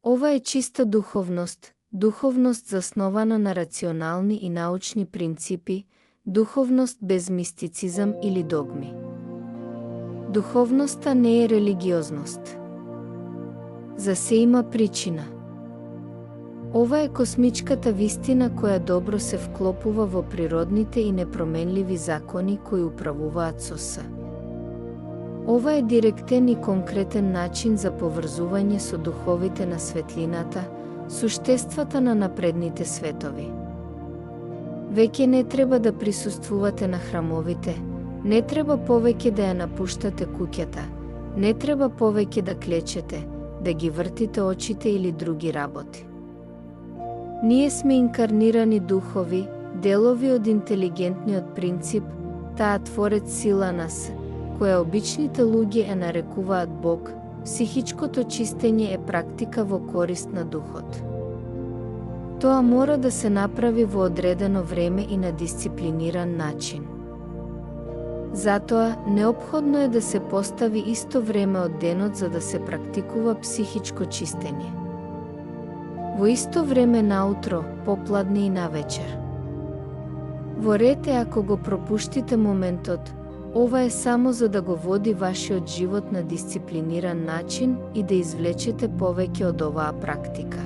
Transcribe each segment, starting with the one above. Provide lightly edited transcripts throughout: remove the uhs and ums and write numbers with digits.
Ова е чиста духовност заснована на рационални и научни принципи, духовност без мистицизам или догми. Духовноста не е религиозност. За се има причина. Ова е космичката вистина која добро се вклопува во природните и непроменливи закони кои управуваат со се. Ова е директен и конкретен начин за поврзување со духовите на светлината, суштествата на напредните светови. Веќе не треба да присуствувате на храмовите, не треба повеќе да ја напуштате куќата, не треба повеќе да клечете, да ги вртите очите или други работи. Ние сме инкарнирани духови, делови од интелигентниот принцип, таа творец сила нас, која обичните луѓе ја нарекуваат Бог. Психичкото чистење е практика во корист на духот. Тоа мора да се направи во одредено време и на дисциплиниран начин. Затоа, неопходно е да се постави исто време од денот за да се практикува психичко чистење. Во исто време наутро, попладне и навечер. Во ред е ако го пропуштите моментот, ова е само за да го води вашиот живот на дисциплиниран начин и да извлечете повеќе од оваа практика.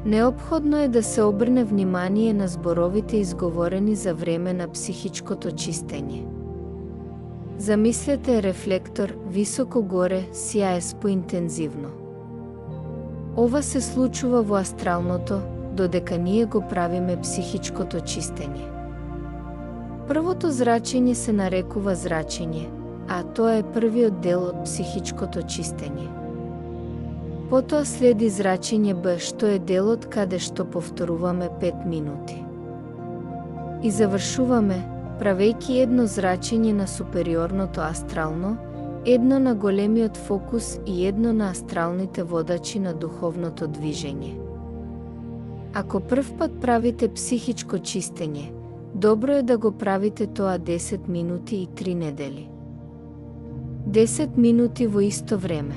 Неопходно е да се обрне внимание на зборовите изговорени за време на психичкото чистење. Замислете рефлектор високо горе, сјае поинтензивно. Ова се случува во астралното, додека ние го правиме психичкото чистење. Првото зрачење се нарекува зрачење, а тоа е првиот дел од психичкото чистење. Потоа следи зрачење Б, што е делот каде што повторуваме 5 минути. И завршуваме, правејќи едно зрачење на супериорното астрално, едно на големиот фокус и едно на астралните водачи на духовното движење. Ако првпат правите психичко чистење, добро е да го правите тоа 10 минути и 3 недели. 10 минути во исто време.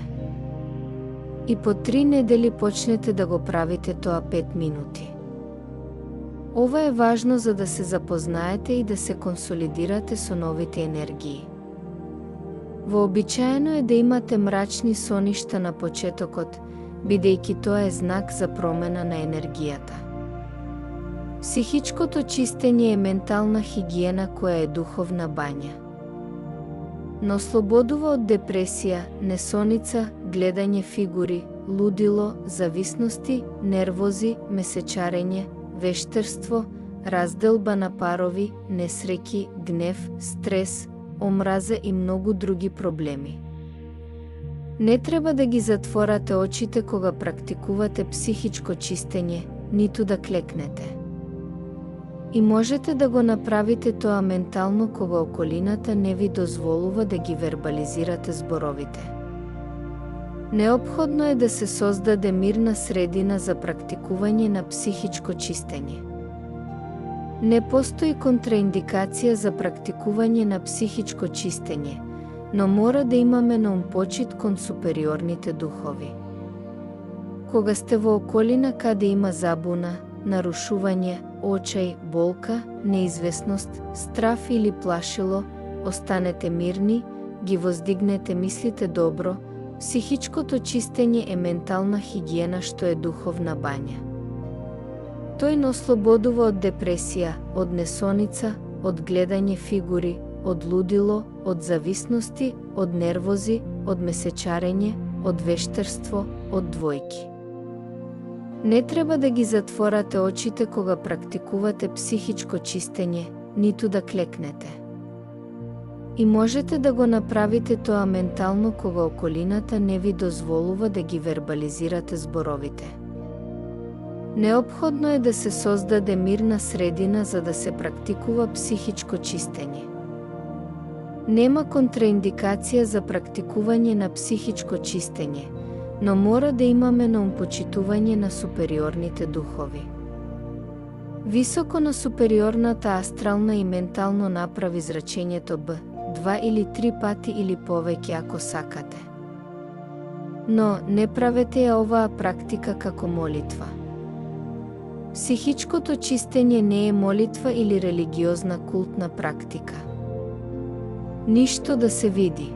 И по 3 недели почнете да го правите тоа 5 минути. Ова е важно за да се запознаете и да се консолидирате со новите енергии. Вообичаено е да имате мрачни соништа на почетокот, бидејќи тоа е знак за промена на енергијата. Психичкото чистење е ментална хигиена која е духовна бања. Но ослободува од депресија, несоница, гледање фигури, лудило, зависности, нервози, месечарење, вештерство, разделба на парови, несреќи, гнев, стрес, омраза и многу други проблеми. Не треба да ги затворате очите кога практикувате психичко чистење, ниту да клекнете. И можете да го направите тоа ментално кога околината не ви дозволува да ги вербализирате зборовите. Неопходно е да се создаде мирна средина за практикување на психичко чистење. Не постои контраиндикација за практикување на психичко чистење, но мора да имаме на ум почит кон супериорните духови. Кога сте во околина каде има забуна, нарушување, очај, болка, неизвестност, страф или плашило, останете мирни, ги воздигнете мислите добро. Психичкото чистење е ментална хигиена што е духовна бања. Тој не ослободува од депресија, од несоница, од гледање фигури, од лудило, од зависности, од нервози, од месечарење, од вештерство, од двојки. Не треба да ги затворате очите кога практикувате психичко чистење, ниту да клекнете. И можете да го направите тоа ментално кога околината не ви дозволува да ги вербализирате зборовите. Неопходно е да се создаде мирна средина за да се практикува психичко чистење. Нема контраиндикација за практикување на психичко чистење, но мора да имаме на ум почитување на супериорните духови. Високо на супериорната астрална и ментално направи зрачењето Б, 2 или 3 пати или повеќе ако сакате. но не правете ја оваа практика како молитва. Психичкото чистење не е молитва или религиозна култна практика. Ништо да се види.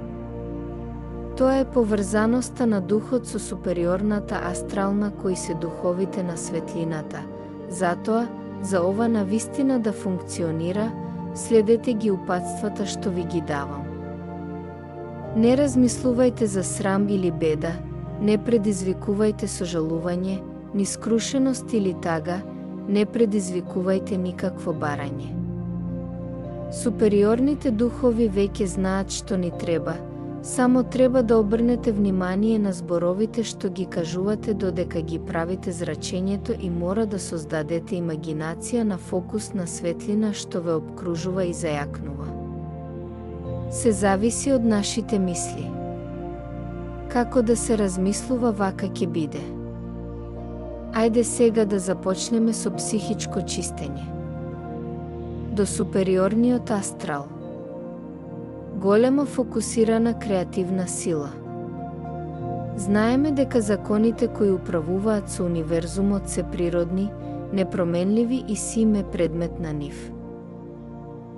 Тоа е поврзаноста на духот со супериорната астрална кои се духовите на светлината. Затоа, за ова навистина да функционира, следете ги упатствата што ви ги давам. Не размислувајте за срам или беда, не предизвикувајте сожалување, ни скрушеност или тага, не предизвикувајте никакво барање. Супериорните духови веќе знаат што ни треба, само треба да обрнете внимание на зборовите што ги кажувате додека ги правите зрачењето и мора да создадете имагинација на фокус на светлина што ве обкружува и зајакнува. Се зависи од нашите мисли. Како да се размислува вака ќе биде. Ајде сега да започнеме со психичко чистење. До супериорниот астрал. Голема фокусирана креативна сила. Знаеме дека законите кои управуваат со универзумот се природни, непроменливи и симе предмет на нив.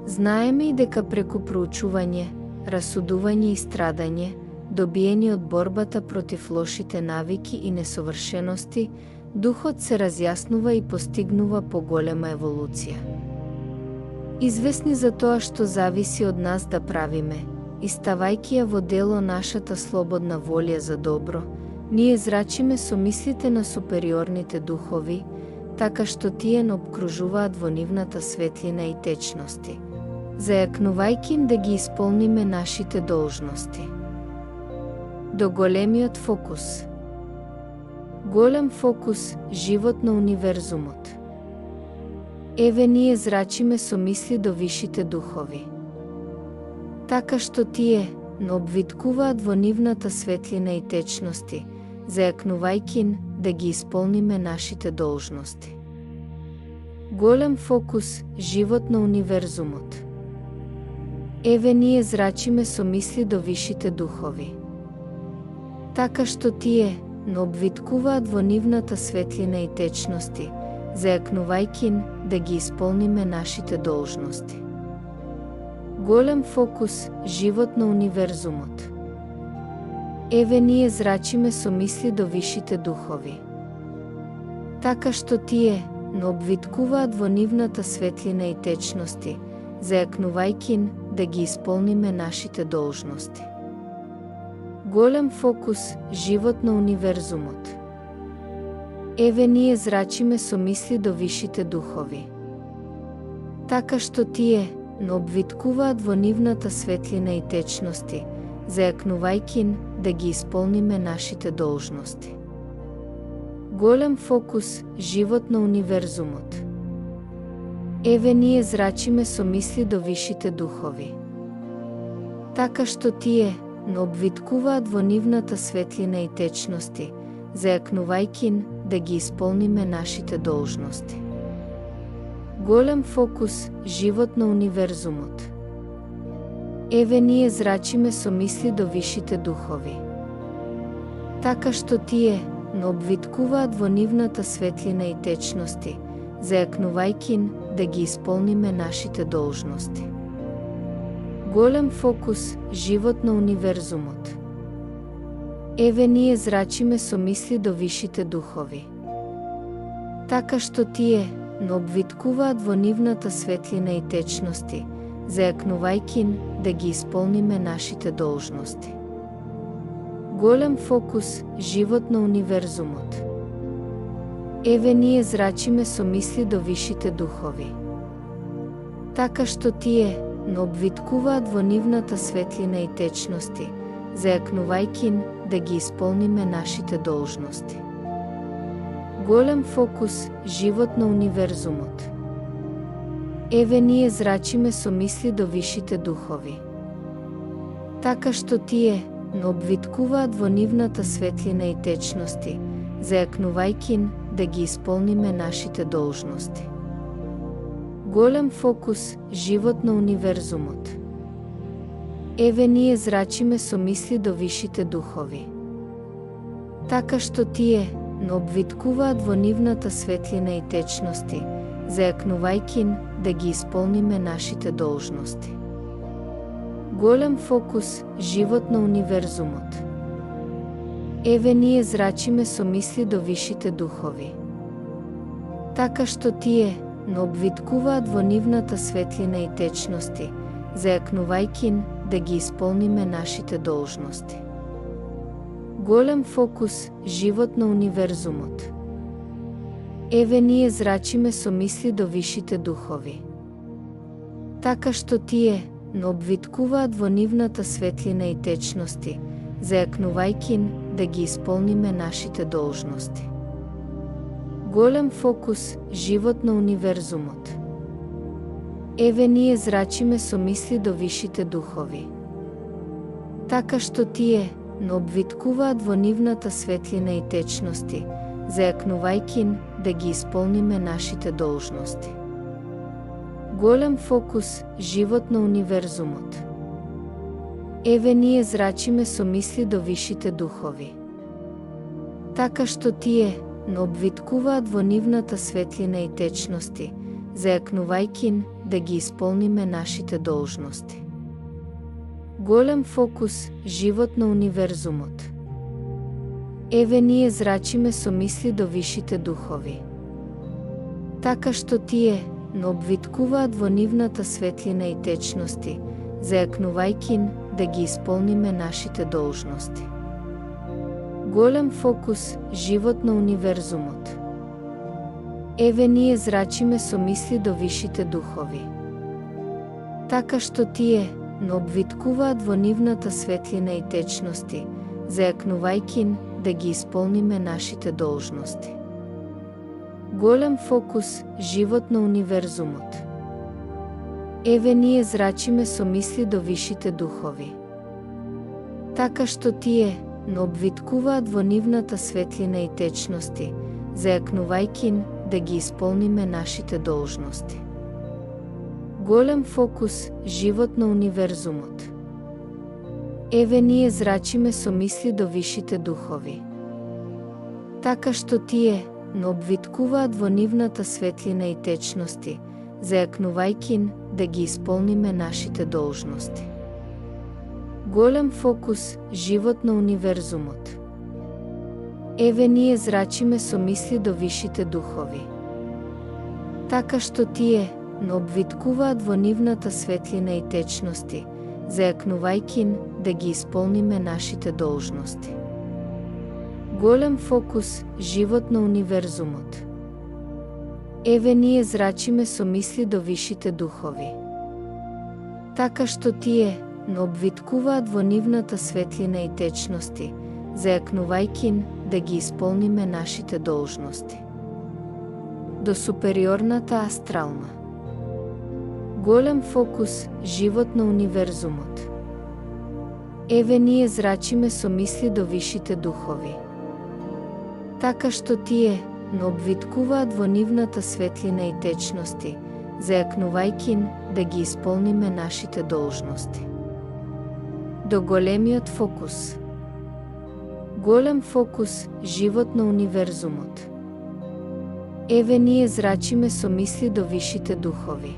Знаеме и дека преку проучување, расудување и страдање, добиени од борбата против лошите навики и несовршености, духот се разјаснува и постигнува поголема еволуција. Извесни за тоа што зависи од нас да правиме, и ставајќи ја во дело нашата слободна волја за добро, ние зрачиме со мислите на супериорните духови, така што тие не обкружуваат во нивната светлина и течности, зајакнувајќи им да ги исполниме нашите должности. До големиот фокус. Голем фокус, живот на универзумот. Еве ние зрачиме со мисли до вишите духови. Така што тие не обвиткуваат во нивната светлина и течности, зајакнувајќи да ги исполниме нашите должности. Голем фокус, живот на универзумот. Еве ние зрачиме со мисли до вишите духови. Така што тие не обвиткуваат во нивната светлина и течности, зајакнувајќи да ги исполниме нашите должности. Голем фокус, живот на универзумот. Еве ние зрачиме со мисли до вишите духови. Така што тие не обвиткуваат во нивната светлина и течности, зајакнувајќи да ги исполниме нашите должности. Голем фокус, живот на универзумот. Еве ние зрачиме со мисли до вишите духови. Така што тие не обвиткуваат во нивната светлина и течности, зајакнувајќи да ги исполниме нашите должности. Голем фокус, живот на универзумот. Еве ние зрачиме со мисли до вишите духови. Така што тие не обвиткуваат во нивната светлина и течности, зајакнувајќи да ги исполниме нашите должности. Голем фокус, живот на универзумот. Еве ние зрачиме со мисли до вишите духови. Така што тие не обвиткуваат во нивната светлина и течности, зајакнувајќи да ги исполниме нашите должности. Голем фокус, живот на универзумот. Еве ние зрачиме со мисли до вишите духови. Така што тие не обвиткуваат во нивната светлина и течности, зајакнувајќи да ги исполниме нашите должности. Голем фокус, живот на универзумот. Еве ние зрачиме со мисли до вишите духови. Така што тие не обвиткуваат во нивната светлина и течности, зајакнувајќи да ги исполниме нашите должности. Голем фокус, живот на универзумот. Еве ние зрачиме со мисли до вишите духови. Така што тие не обвиткуваат во нивната светлина и течности, зајакнувајќи да ги исполниме нашите должности. Голем фокус, живот на универзумот. Еве ние зрачиме со мисли до вишите духови. така што тие не обвиткуваат во нивната светлина и течности, зајакнувајќи да ги исполниме нашите должности. Голем фокус, живот на универзумот. Еве ние зрачиме со мисли до вишите духови, така што тие не обвиткуваат во нивната светлина и течности, зајакнувајќи да ги исполниме нашите должности. Голем фокус, живот на универзумот. Еве ние зрачиме со мисли до вишите духови, така што тие не обвиткуваат во нивната светлина и течности, зајакнувајќи да ги исполниме нашите должности. Голем фокус, живот на универзумот. Еве ние зрачиме со мисли до вишите духови, така што тие не обвиткуваат во нивната светлина и течности, зајакнувајќи да ги исполниме нашите должности. Голем фокус, живот на универзумот. Еве ние зрачиме со мисли до вишите духови, така што тие не обвиткуваат во нивната светлина и течности, зајакнувајќи да ги исполниме нашите должности. Голем фокус, живот на универзумот. Еве ние зрачиме со мисли до вишите духови, така што тие не обвиткуваат во нивната светлина и течности, зајакнувајќи да ги исполниме нашите должности. Голем фокус, живот на универзумот. Еве ние зрачиме со мисли до вишите духови, така што тие не обвиткуваат во нивната светлина и течности, зајакнувајќи да ги исполниме нашите должности. Голем фокус, живот на универзумот. Еве ние зрачиме со мисли до вишите духови, така што тие не обвиткуваат во нивната светлина и течности, зајакнувајќи да ги исполниме нашите должности. Голем фокус, живот на универзумот. Еве ние зрачиме со мисли до вишите духови, така што тие не обвиткуваат во нивната светлина и течности, зајакнувајќи да ги исполниме нашите должности. Голем фокус, живот на универзумот. Еве ние зрачиме со мисли до вишите духови, така што тие не обвиткуваат во нивната светлина и течности, зајакнувајќи да ги исполниме нашите должности. Голем фокус, живот на универзумот. Еве ние зрачиме со мисли до вишите духови, така што тие не обвиткуваат во нивната светлина и течности, зајакнувајќи да ги исполниме нашите должности. До супериорната астрална. Голем фокус, живот на универзумот. Еве ние зрачиме со мисли до вишите духови, така што тие не обвиткуваат во нивната светлина и течности, зајакнувајќи да ги исполниме нашите должности. До големиот фокус. Голем фокус, живот на универзумот. Еве ние зрачиме со мисли до вишите духови,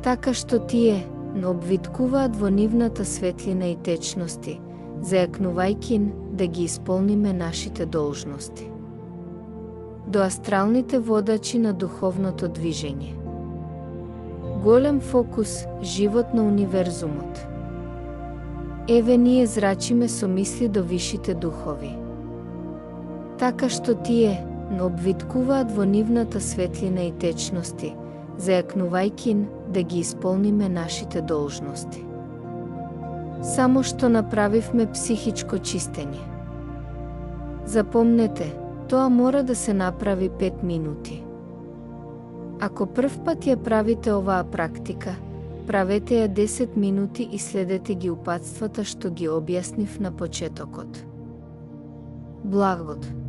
така што тие не обвиткуваат во нивната светлина и течности, зајакнувајќи да ги исполниме нашите должности. До астралните водачи на духовното движење. Голем фокус, живот на универзумот. Еве ние зрачиме со мисли до вишите духови, така што тие не обвиткуваат во нивната светлина и течности, зајакнувајќи да ги исполниме нашите должности. Само што направивме психичко чистење. Запомнете, тоа мора да се направи 5 минути. Ако прв пат ја правите оваа практика, правете ја 10 минути и следете ги упатствата што ги објаснив на почетокот. Благот.